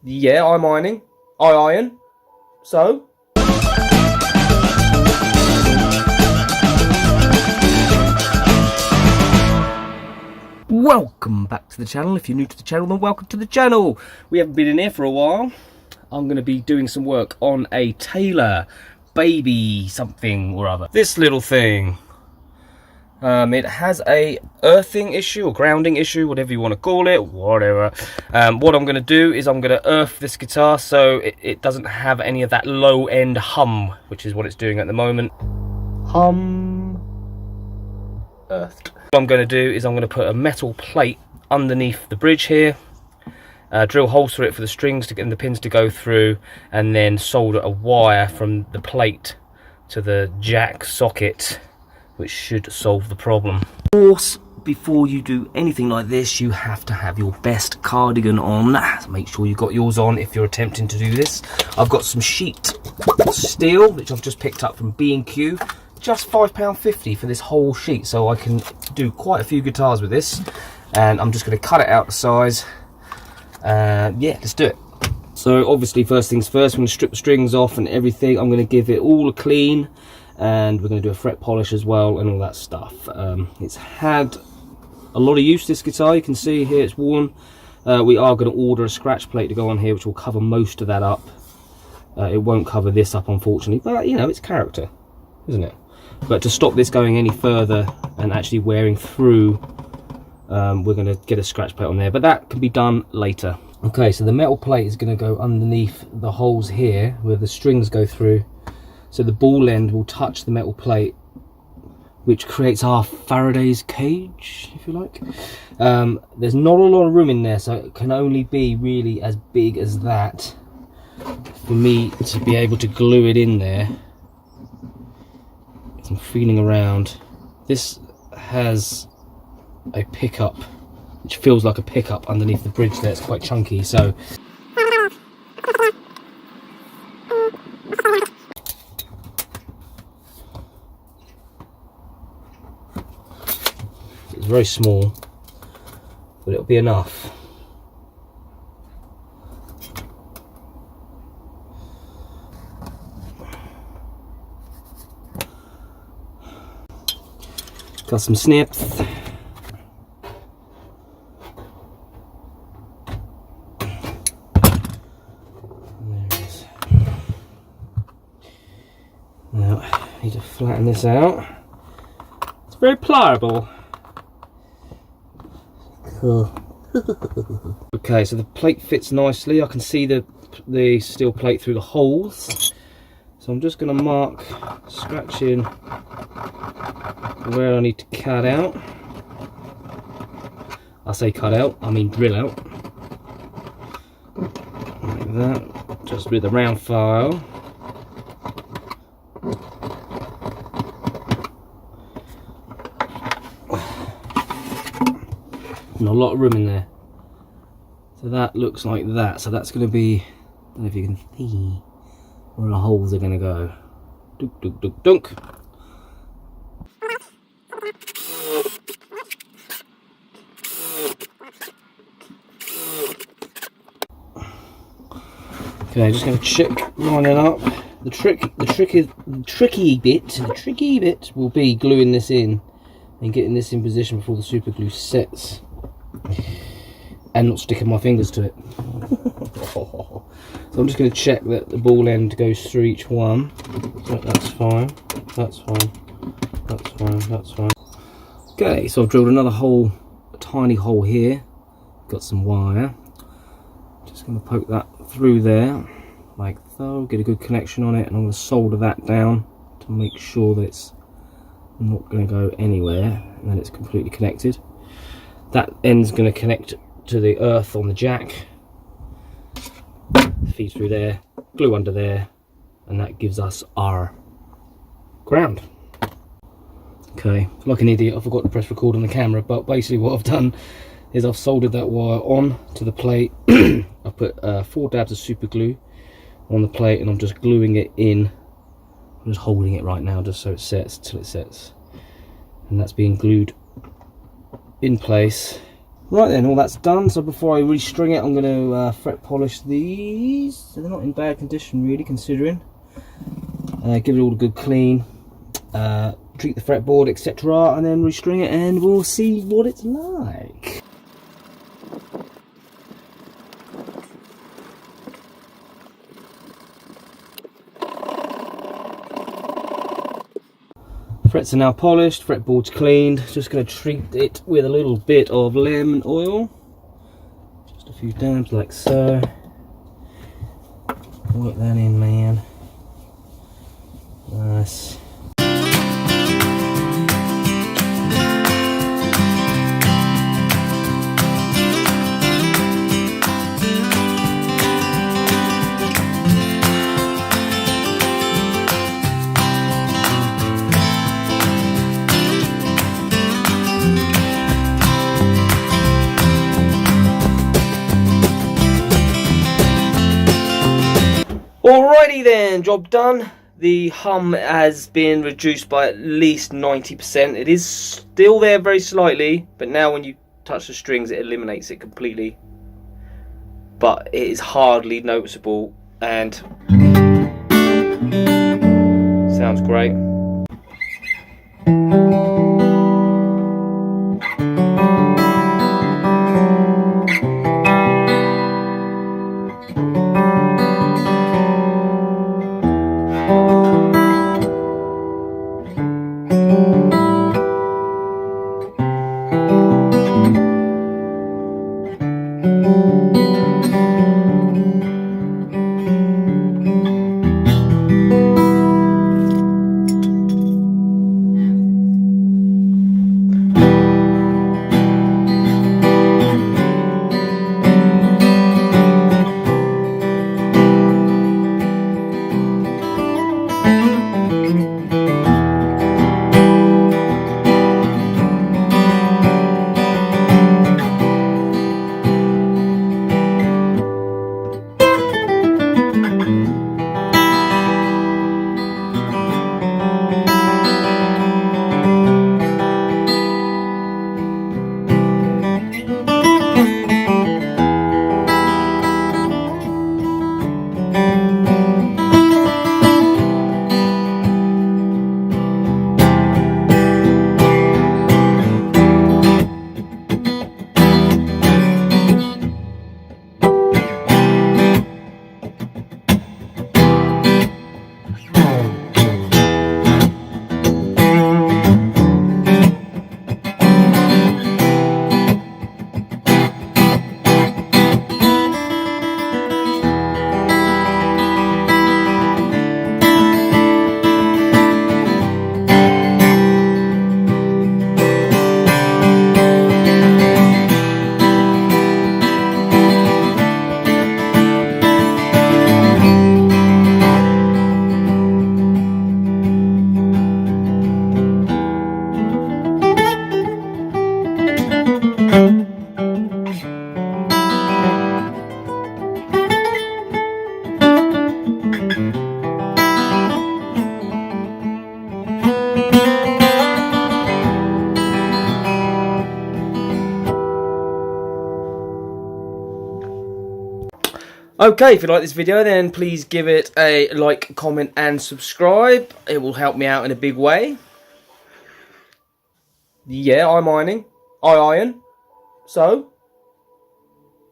Yeah, I'm ironing. I iron. So? Welcome back to the channel. If you're new to the channel, then welcome to the channel. We haven't been in here for a while. I'm going to be doing some work on a Taylor baby something or other. This little thing. It has a earthing issue or grounding issue, whatever you want to call it, whatever. What I'm going to do is I'm going to earth this guitar so it doesn't have any of that low end hum, which is what it's doing at the moment. Hum. Earthed. What I'm going to do is I'm going to put a metal plate underneath the bridge here, drill holes through it for the strings to get the pins to go through, and then solder a wire from the plate to the jack socket, which should solve the problem. Of course, before you do anything like this, you have to have your best cardigan on. Make sure you've got yours on if you're attempting to do this. I've got some sheet steel, which I've just picked up from B&Q. Just £5.50 for this whole sheet, so I can do quite a few guitars with this. And I'm just going to cut it out to size. Yeah, let's do it. So obviously, first things first, I'm going to strip the strings off and everything. I'm going to give it all a clean. And we're going to do a fret polish as well and all that stuff. It's had a lot of use, this guitar. You can see here it's worn. We are going to order a scratch plate to go on here, which will cover most of that up. It won't cover this up, unfortunately, but you know, it's character, isn't it? But to stop this going any further and actually wearing through, we're going to get a scratch plate on there, but that can be done later. Okay, so the metal plate is going to go underneath the holes here where the strings go through. So the ball end will touch the metal plate, which creates our Faraday's cage, if you like. There's not a lot of room in there, so it can only be really as big as that for me to be able to glue it in there. I'm feeling around. This has a pickup, which feels like a pickup underneath the bridge there. It's quite chunky, so it's very small, but it'll be enough. Got some snips. There it is. Now, I need to flatten this out. It's very pliable. Cool. Okay, so the plate fits nicely. I can see the steel plate through the holes. So I'm just going to mark, scratching where I need to cut out. I say cut out, I mean drill out. Like that, just with a round file. And a lot of room in there. So that looks like that. So that's going to be, I don't know if you can see where the holes are going to go. Dunk, dunk, dunk, dunk. Okay, just going to check lining up. The tricky bit will be gluing this in and getting this in position before the super glue sets, and not sticking my fingers to it. So I'm just going to check that the ball end goes through each one. That's fine. That's fine. That's fine. That's fine. Okay, so I've drilled another hole, a tiny hole here. Got some wire. Just going to poke that through there like so, get a good connection on it, and I'm going to solder that down to make sure that it's not going to go anywhere and that it's completely connected. That end's going to connect to the earth on the jack, feed through there, glue under there, and that gives us our ground. Okay, like an idiot, I forgot to press record on the camera, but basically what I've done is I've soldered that wire on to the plate. I've put 4 dabs of super glue on the plate, and I'm just gluing it in. I'm just holding it right now just so it sets till it sets, and that's being glued in place. Right then, all that's done. So before I restring it, I'm going to fret polish these. So they're not in bad condition really, considering. Give it all a good clean. Treat the fretboard, etc., and then restring it, and we'll see what it's like. Frets are now polished, fretboard's cleaned. Just going to treat it with a little bit of lemon oil. Just a few dabs like so. Work that in, man. Nice. Alrighty then, job done. The hum has been reduced by at least 90%. It is still there very slightly, but now when you touch the strings it eliminates it completely. But it is hardly noticeable and sounds great. Okay, if you like this video, then please give it a like, comment and subscribe. It will help me out in a big way. Yeah, I'm ironing. I iron. So,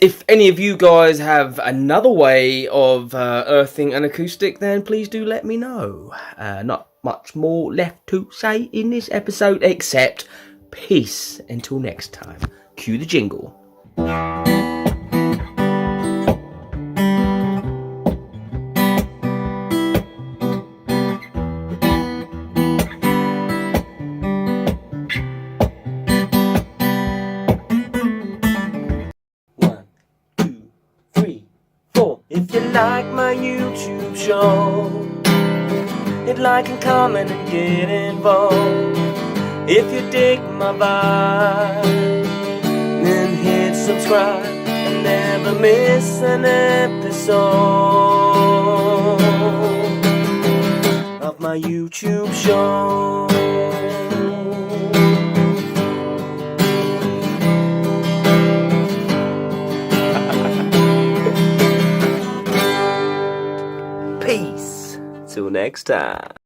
if any of you guys have another way of earthing an acoustic, then please do let me know. Not much more left to say in this episode, except peace until next time. Cue the jingle. If you like my YouTube show, hit like and comment and get involved. If you dig my vibe, then hit subscribe and never miss an episode of my YouTube show. Peace. Till next time.